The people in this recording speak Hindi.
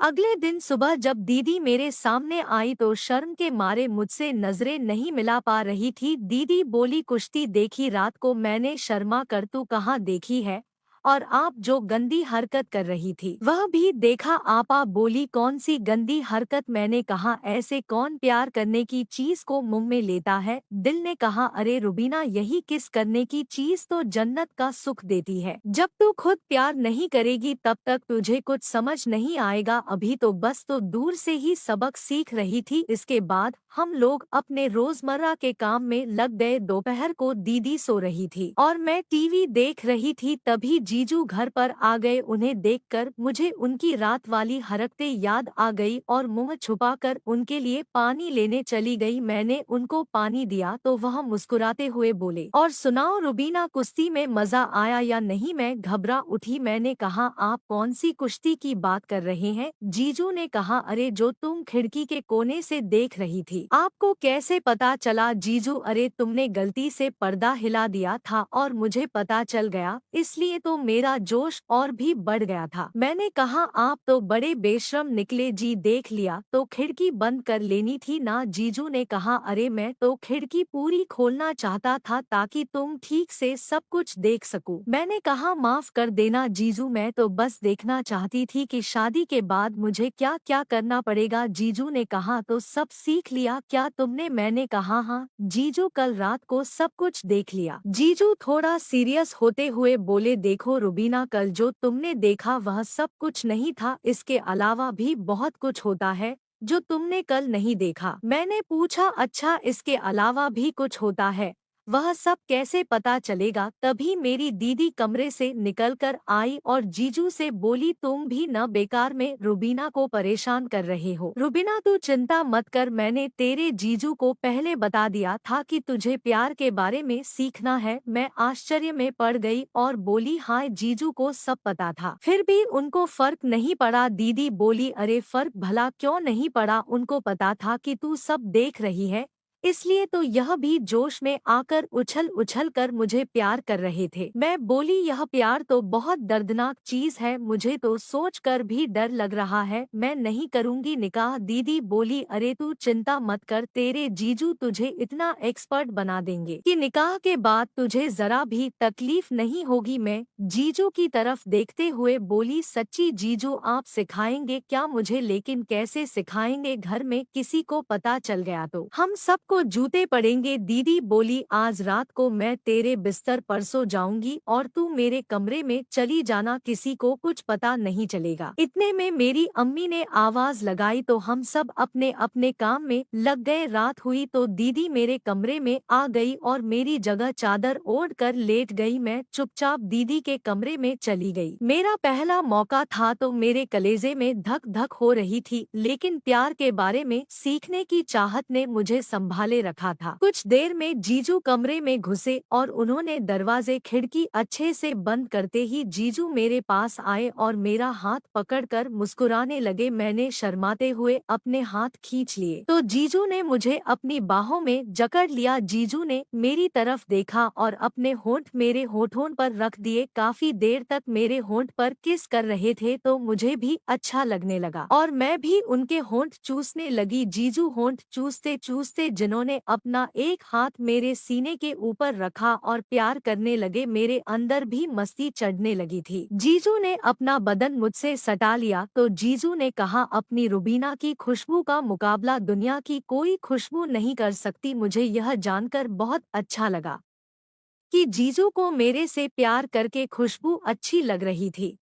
अगले दिन सुबह जब दीदी मेरे सामने आई तो शर्म के मारे मुझसे नजरें नहीं मिला पा रही थी। दीदी बोली, कुश्ती देखी रात को? मैंने शर्मा कर, तू कहाँ देखी है? और आप जो गंदी हरकत कर रही थी वह भी देखा? आपा बोली, कौन सी गंदी हरकत? मैंने कहा, ऐसे कौन प्यार करने की चीज को मुंह में लेता है? दिल ने कहा, अरे रुबीना, यही किस करने की चीज तो जन्नत का सुख देती है। जब तू खुद प्यार नहीं करेगी तब तक तुझे कुछ समझ नहीं आएगा। अभी तो बस तो दूर से ही सबक सीख रही थी। इसके बाद हम लोग अपने रोजमर्रा के काम में लग गए। दोपहर को दीदी सो रही थी और मैं टीवी देख रही थी, तभी जीजू घर पर आ गए। उन्हें देखकर मुझे उनकी रात वाली हरकतें याद आ गई और मुंह छुपाकर उनके लिए पानी लेने चली गई। मैंने उनको पानी दिया तो वह मुस्कुराते हुए बोले, और सुनाओ रुबीना, कुश्ती में मजा आया या नहीं? मैं घबरा उठी। मैंने कहा, आप कौन सी कुश्ती की बात कर रहे हैं? जीजू ने कहा, अरे जो तुम खिड़की के कोने से देख रही थी। आपको कैसे पता चला? जीजू, अरे तुमने गलती से पर्दा हिला दिया था और मुझे पता चल गया, इसलिए तो मेरा जोश और भी बढ़ गया था। मैंने कहा, आप तो बड़े बेशर्म निकले जी, देख लिया तो खिड़की बंद कर लेनी थी ना? जीजू ने कहा, अरे मैं तो खिड़की पूरी खोलना चाहता था ताकि तुम ठीक से सब कुछ देख सकूं। मैंने कहा, माफ कर देना जीजू, मैं तो बस देखना चाहती थी कि शादी के बाद मुझे क्या क्या करना पड़ेगा। जीजू ने कहा, तो सब सीख लिया क्या तुमने? मैंने कहा, हाँ जीजू, कल रात को सब कुछ देख लिया। जीजू थोड़ा सीरियस होते हुए बोले, देखो रुबीना, कल जो तुमने देखा वह सब कुछ नहीं था, इसके अलावा भी बहुत कुछ होता है जो तुमने कल नहीं देखा। मैंने पूछा, अच्छा इसके अलावा भी कुछ होता है? वह सब कैसे पता चलेगा? तभी मेरी दीदी कमरे से निकलकर आई और जीजू से बोली, तुम भी न बेकार में रुबीना को परेशान कर रहे हो। रुबीना तू चिंता मत कर, मैंने तेरे जीजू को पहले बता दिया था कि तुझे प्यार के बारे में सीखना है। मैं आश्चर्य में पड़ गई और बोली, हाँ जीजू को सब पता था, फिर भी उनको फर्क नहीं पड़ा। दीदी बोली, अरे फर्क भला क्यों नहीं पड़ा? उनको पता था कि तू सब देख रही है, इसलिए तो यह भी जोश में आकर उछल उछल कर मुझे प्यार कर रहे थे। मैं बोली, यह प्यार तो बहुत दर्दनाक चीज है, मुझे तो सोचकर भी डर लग रहा है, मैं नहीं करूंगी निकाह। दीदी बोली, अरे तू चिंता मत कर, तेरे जीजू तुझे इतना एक्सपर्ट बना देंगे कि निकाह के बाद तुझे जरा भी तकलीफ नहीं होगी। मैं जीजू की तरफ देखते हुए बोली, सच्ची जीजू आप सिखाएंगे क्या मुझे? लेकिन कैसे सिखाएंगे? घर में किसी को पता चल गया तो हम सब को जूते पड़ेंगे। दीदी बोली, आज रात को मैं तेरे बिस्तर पर सो जाऊंगी और तू मेरे कमरे में चली जाना, किसी को कुछ पता नहीं चलेगा। इतने में मेरी अम्मी ने आवाज लगाई तो हम सब अपने अपने काम में लग गए। रात हुई तो दीदी मेरे कमरे में आ गई और मेरी जगह चादर ओढ़ कर लेट गई। मैं चुपचाप दीदी के कमरे में चली गई। मेरा पहला मौका था तो मेरे कलेजे में धक धक हो रही थी, लेकिन प्यार के बारे में सीखने की चाहत ने मुझे संभाले रखा था। कुछ देर में जीजू कमरे में घुसे और उन्होंने दरवाजे खिड़की अच्छे से बंद करते ही जीजू मेरे पास आए और मेरा हाथ पकड़कर मुस्कुराने लगे। मैंने शर्माते हुए अपने हाथ खींच लिए तो जीजू ने मुझे अपनी बाहों में जकड़ लिया। जीजू ने मेरी तरफ देखा और अपने होंठ मेरे होठों पर रख दिए। काफी देर तक मेरे होंठ पर किस कर रहे थे तो मुझे भी अच्छा लगने लगा और मैं भी उनके होंठ चूसने लगी। जीजू होंठ चूसते चूसते जिन्होंने अपना एक हाथ मेरे सीने के ऊपर रखा और प्यार करने लगे, मेरे अंदर भी मस्ती चढ़ने लगी थी। जीजू ने अपना बदन मुझसे सटा लिया तो जीजू ने कहा, अपनी रुबीना की खुशबू का मुकाबला दुनिया की कोई खुशबू नहीं कर सकती। मुझे यह जानकर बहुत अच्छा लगा कि जीजू को मेरे से प्यार करके खुशबू अच्छी लग रही थी।